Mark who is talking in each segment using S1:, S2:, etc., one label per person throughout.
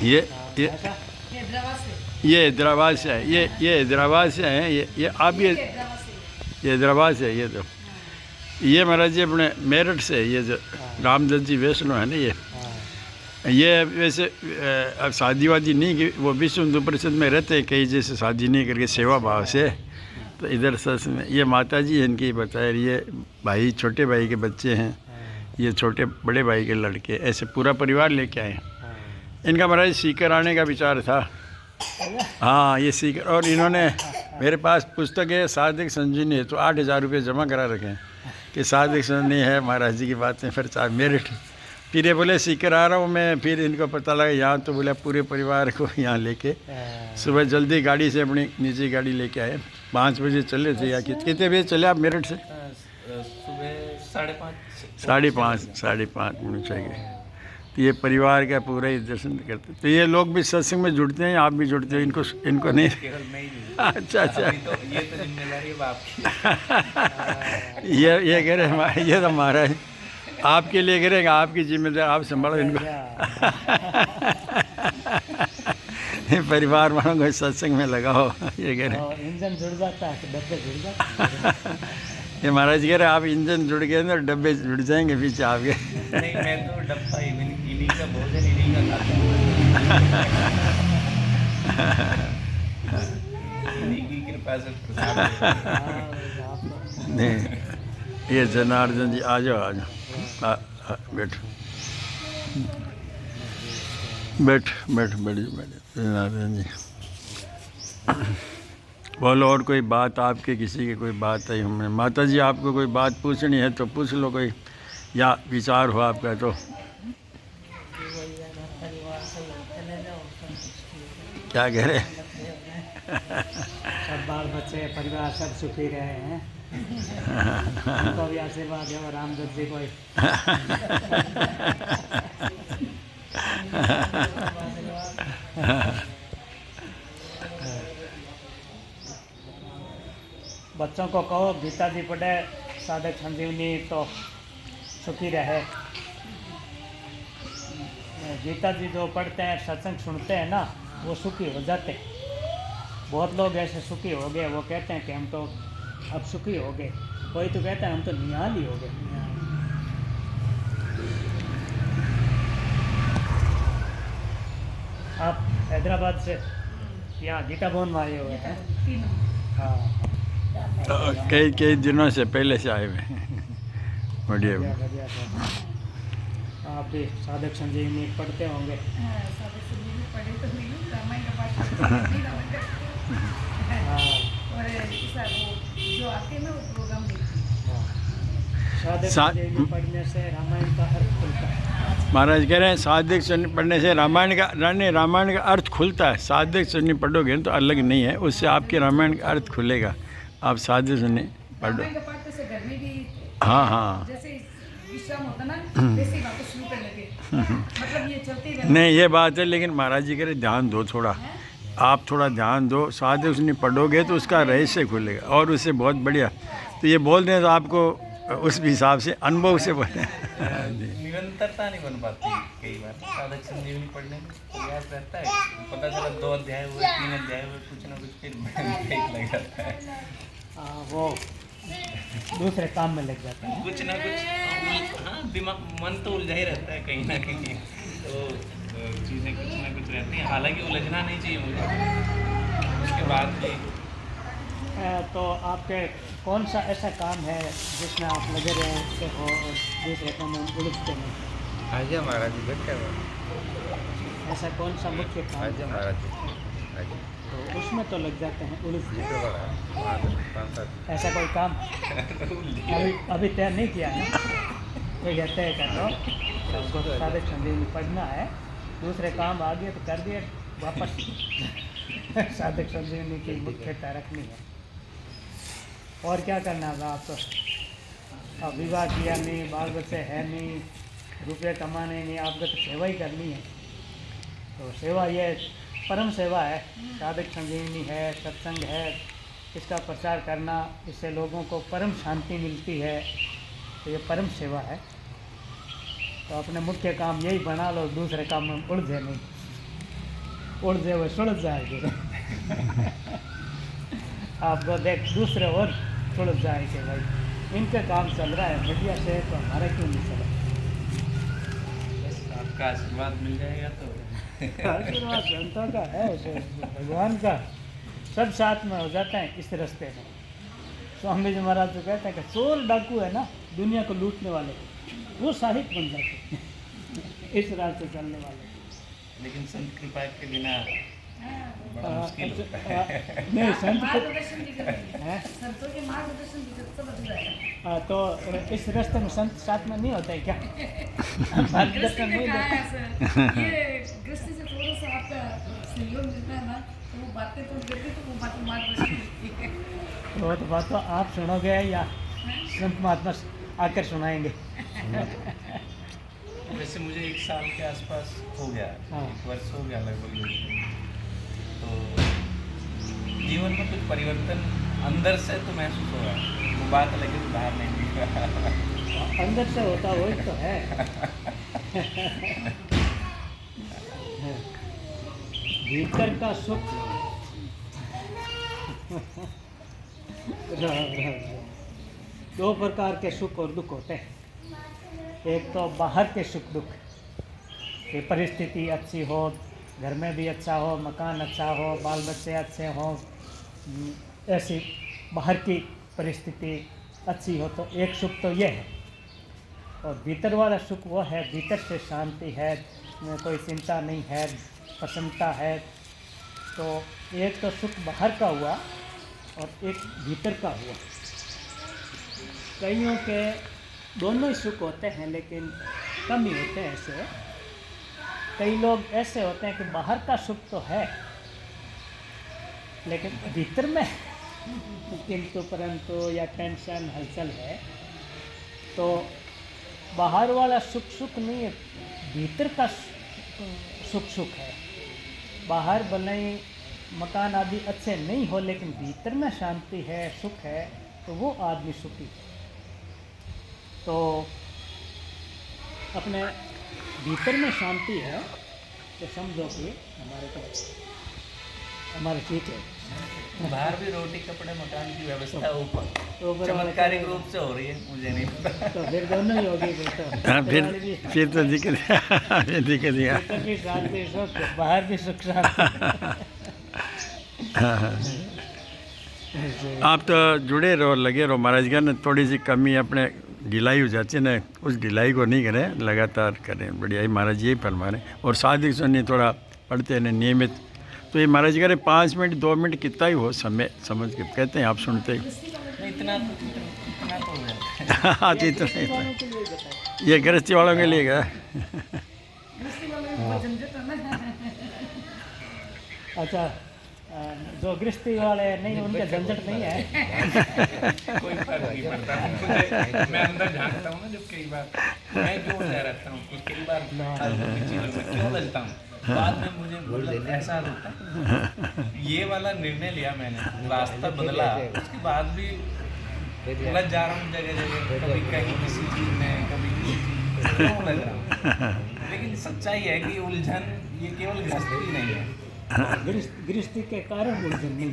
S1: ये ये ये हैदराबाद से है, ये हैदराबाद से हैं। ये आप ये हैदराबाद से है। ये तो ये महाराज जी अपने मेरठ से है। ये जो रामदत्त जी वैष्णो है ना, ये वैसे अब शादी वादी नहीं की, वो विश्व हिंदू परिषद में रहते हैं कई, जैसे शादी नहीं करके सेवा भाव से। तो इधर सस में ये माता जी हैं इनकी बताया, ये भाई छोटे भाई के बच्चे हैं, ये छोटे बड़े भाई के लड़के, ऐसे पूरा परिवार लेके आए। इनका महाराज सीकर आने का विचार था। हाँ ये सीकर, और इन्होंने मेरे पास पुस्तक है सादिक संजीवनी है, तो 8,000 रुपये जमा करा रखे हैं कि सादिक संजीवनी है महाराज जी की बातें। फिर मेरिट फिर ये बोले सीकर आ रहा हूँ मैं। फिर इनको पता लगा यहाँ, तो बोले पूरे परिवार को यहाँ लेके सुबह जल्दी गाड़ी से अपनी निजी गाड़ी लेके आए। 5 बजे चले थे। या कितने बजे चले आप मेरठ से?
S2: सुबह 5:30
S1: 5:30 मिनट चाहिए। तो ये परिवार का पूरा ही दर्शन करते। तो ये लोग भी सत्संग में जुड़ते हैं, आप भी जुड़ते हो? इनको नहीं?
S2: केवल मैं ही नहीं।
S1: अच्छा
S2: तो ये तो जिम्मेदारी है बाप की।
S1: ये कह रहे, ये तो महाराज आपके लिए करेंगे, आपकी जिम्मेदारी, आप संभालो इनको। परिवार वालों को सत्संग में लगाओ, ये कह रहे।
S3: इंजन जुड़ जाता है तो डब्बे जुड़ जाते हैं।
S1: ये महाराज कह रहे आप इंजन जुड़ गए ना, डब्बे जुड़ जाएंगे पीछे आपके।
S2: नहीं, मैं तो डब्बा इन्हीं का भोजन इन्हीं का खाता हूँ। इन्हीं की कृपा से प्रसाद
S1: नहीं, ये जनार्दन जी आ जाओ, आ जाओ, बैठो बैठ जनार्दन जी बोलो। और कोई बात आपके, किसी की कोई बात है? हमें माता जी आपको कोई बात पूछनी है तो पूछ लो, कोई या विचार हो आपका तो। क्या कह रहे?
S3: सब बाल बच्चे परिवार सब सुखी रहे हैं। उनको भी आशीर्वाद है और रामदत्त जी को। बच्चों को कहो गीता जी पढ़े, साधक संजीवनी, तो सुखी रहे। गीता जी जो पढ़ते हैं, सत्संग सुनते हैं ना, वो सुखी हो जाते हैं। बहुत लोग ऐसे सुखी हो गए, वो कहते हैं कि हम तो अब सुखी हो गए। कोई तो कहता है हम तो निहाल ही हो गए। आप हैदराबाद से यहाँ गीता भवन में आए हुए हैं? हाँ,
S1: कई दिनों से पहले से आए हुए। बढ़िया।
S3: बढ़िया। आप भी साधक संजीवनी पढ़ते होंगे? साधक संजीवनी पढ़ने से रामायण का अर्थ खुलता है।
S1: महाराज कह रहे हैं साधक संजीवनी पढ़ने से रामायण का अर्थ खुलता है। साधक संजीवनी पढ़ोगे तो अलग नहीं है, उससे आपके रामायण का अर्थ खुलेगा। आप साधक संजीवनी पढ़ो। हाँ हाँ, नहीं ये बात है, लेकिन महाराज जी कह रहे ध्यान दो थोड़ा, आप थोड़ा ध्यान दो। साधक संजीवनी पढ़ोगे तो उसका रहस्य खुलेगा, और उससे बहुत बढ़िया। तो ये बोल दें तो आपको उस हिसाब से अनुभव से बोले।
S2: निरंतरता नहीं बन पाती कई बार साधक संजीवनी पढ़ने में। प्रयास रहता है, पता चला 2 अध्याय हुए, 3 अध्याय हुए, कुछ ना कुछ फिर लग जाता है।
S3: वो दूसरे काम में लग जाता है,
S2: कुछ ना कुछ। हाँ, दिमाग मन तो उलझा ही रहता है कहीं ना कहीं, तो चीज़ें कुछ ना कुछ रहती हैं। हालांकि उलझना नहीं चाहिए मुझे, उसके बाद भी।
S3: तो आपके कौन सा ऐसा काम है जिसमें आप लगे रहते हो और दूसरे काम में उलझते नहीं?
S2: आजा महाराज जी, बैठे हो।
S3: ऐसा कौन सा मुख्य काम?
S2: आजा महाराज जी,
S3: तो उसमें तो लग जाते हैं, उलझते हैं। ऐसा कोई काम अभी तय नहीं किया है? तो ये तय कर लो, उसको तो साधक संजीवनी पढ़ना है, दूसरे काम आ गए तो कर दिए वापस। साधक संजीवनी की मुख्यता रखनी है। और क्या करना है आपको? अब विवाह किया नहीं, बाल बच्चे है नहीं, रुपये कमाने नहीं, आपको तो सेवा ही करनी है। तो सेवा ये परम सेवा है, साधक संजीवनी है, सत्संग है, इसका प्रचार करना, इससे लोगों को परम शांति मिलती है। तो ये परम सेवा है। तो अपने मुख्य काम यही बना लो, दूसरे काम में उलझे नहीं, उलझे हुए सुलझ जाएंगे। आपको देख दूसरे और सुलझ जाएंगे भाई, इनके काम चल रहा है बढ़िया से, तो हमारा क्यों नहीं चला?
S2: बस आपका आशीर्वाद मिल जाएगा तो
S3: आशीर्वाद जनता का है, उसे भगवान का, सब साथ में हो जाते हैं इस रास्ते में। स्वामी जी महाराज तो कहते हैं कि चोर डाकू है ना दुनिया को लूटने वाले, वो साहिब बन जाते हैं इस रास्ते चलने वाले।
S2: लेकिन संत कृपा के बिना बड़ा मुश्किल होता है।
S3: नहीं संत
S4: मार्गदर्शन भी करते हैं।
S3: हैं?
S4: संतों के मार्गदर्शन भी करते सब अधूरा है।
S3: तो इस रास्ते में संत साथ में नहीं होता है क्या?
S4: गृहस्थी
S3: मार्गदर्शन
S4: में
S3: नहीं
S4: कहाँ है
S3: देते।
S4: सर? ये गृहस्थी से थोड़ा सा आपका सहयोग मिलता है ना, तो वो बातें तो करते तो वो बातें मार्गदर्शन मिलती है।
S3: तो बात तो आप सुनोगे या संत महात्मा आकर सुनाएंगे?
S2: वैसे मुझे 1 साल के आसपास हो गया,
S3: हाँ।
S2: 1 वर्ष हो गया लगभग। तो जीवन में कुछ परिवर्तन अंदर से तो महसूस हो रहा है, वो बात अलग है, बाहर नहीं दिख रहा।
S3: अंदर से होता वही तो है। भीतर का सुख दो प्रकार के सुख और दुख होते हैं। एक तो बाहर के सुख दुख, ये परिस्थिति अच्छी हो, घर में भी अच्छा हो, मकान अच्छा हो, बाल बच्चे अच्छे हों, ऐसी बाहर की परिस्थिति अच्छी हो, तो एक सुख तो ये है। और भीतर वाला सुख वो है, भीतर से शांति है, कोई चिंता नहीं है, प्रसन्नता है। तो एक तो सुख बाहर का हुआ और एक भीतर का हुआ। कईयों के दोनों ही सुख होते हैं, लेकिन कम ही होते हैं ऐसे। कई लोग ऐसे होते हैं कि बाहर का सुख तो है, लेकिन भीतर में किंतु परंतु या टेंशन हलचल है। तो बाहर वाला सुख सुख नहीं है, भीतर का सुख सुख है। बाहर भले ही मकान आदि अच्छे नहीं हो, लेकिन भीतर में शांति है, सुख है, तो वो आदमी सुखी है। तो अपने भीतर में शांति है तो समझो कि हमारे ठीक है।
S2: बाहर भी रोटी कपड़े मकान की व्यवस्था ऊपर
S3: ऊपर वाले
S2: चमत्कारिक रूप से हो रही है, मुझे नहीं पता।
S3: तो फिर दोनों ही होगी फिर तो।
S1: हाँ
S3: भीतर भी
S1: फिर तो दिख दिया, फिर दिख दिया।
S3: भीतर भी शांति सुख, बाहर भी सुख शांति।
S1: हाँ हाँ, आप तो जुड़े रहो, लगे रहो। महाराज का ना थोड़ी सी कमी अपने ढिलाई हो जाती है ना, उस ढिलाई को नहीं करें, लगातार करें। बढ़िया ही महाराज यही फरमा रहे हैं। और साधिक सुनिए, थोड़ा पढ़ते हैं नियमित, तो ये महाराज कह रहे 5 मिनट 2 मिनट कितना ही हो, समय समझ के कहते हैं, आप सुनते ही।
S2: नहीं, इतना तो हो जाता है।
S1: हाँ ठीक तो नहीं,
S3: वालों के लिए बताइए।
S1: ये गृहस्थी वालों के लिए क्या?
S4: गृहस्थी वालों में बहुत झंझट है ना।
S3: अच्छा, जो गृहस्थी वाले नहीं, उनके झंझट नहीं है।
S2: कोई फर्क नहीं पड़ता मुझे। मैं अंदर झांकता हूँ ना, जब कई बार मैं क्यों उलझा रहता हूँ कुछ, कई बार फालतू की चीज़ों में क्यों उलझता हूँ। बाद में मुझे मतलब एहसास होता है ये वाला निर्णय लिया मैंने, रास्ता बदला, उसके बाद भी उलझ जा रहा हूँ जगह जगह, कभी कहीं किसी चीज़ में, कभी किसी चीज़ में, क्यों उलझ रहा हूँ। लेकिन सच्चाई है कि उलझन ये केवल गृहस्थी नहीं है,
S3: गृहस्थी के कारण उलझन नहीं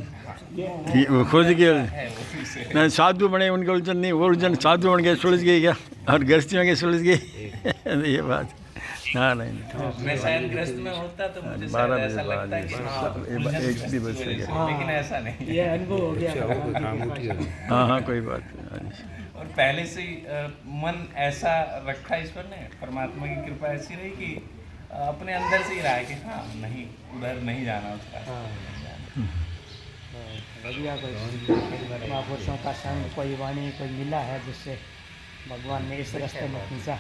S1: ये वो खुद के
S2: है वो फिर से।
S1: नहीं, साधु बने उनके उलझन नहीं, वो उलझन साधु बन गए सुलझ गई क्या, और गृहस्थी में के सुलझ गई। ये बात हाँ नहीं,
S2: मैं शायद ग्रस्त में होता तो मुझे शायद
S1: 12
S2: ऐसा
S1: बजे
S2: लगता है कि हाँ,
S1: बाद
S2: उलझन
S1: एक भी बज
S2: ग्रस्त की वजह
S1: गया।
S2: से, लेकिन ऐसा नहीं।
S3: ये अनुभव हो गया भगवान की कृपा से।
S1: हाँ हाँ कोई बात नहीं।
S2: और पहले से ही मन ऐसा रखा ईश्वर ने, परमात्मा की कृपा ऐसी रही कि अपने अंदर से ही रहा है कि हाँ नहीं, उधर नहीं जाना उसका।
S3: बढ़िया, कोई महापुरुषों का संग, कोई वाणी, कोई मिला है जिससे भगवान ने इस रास्ते में खींचा।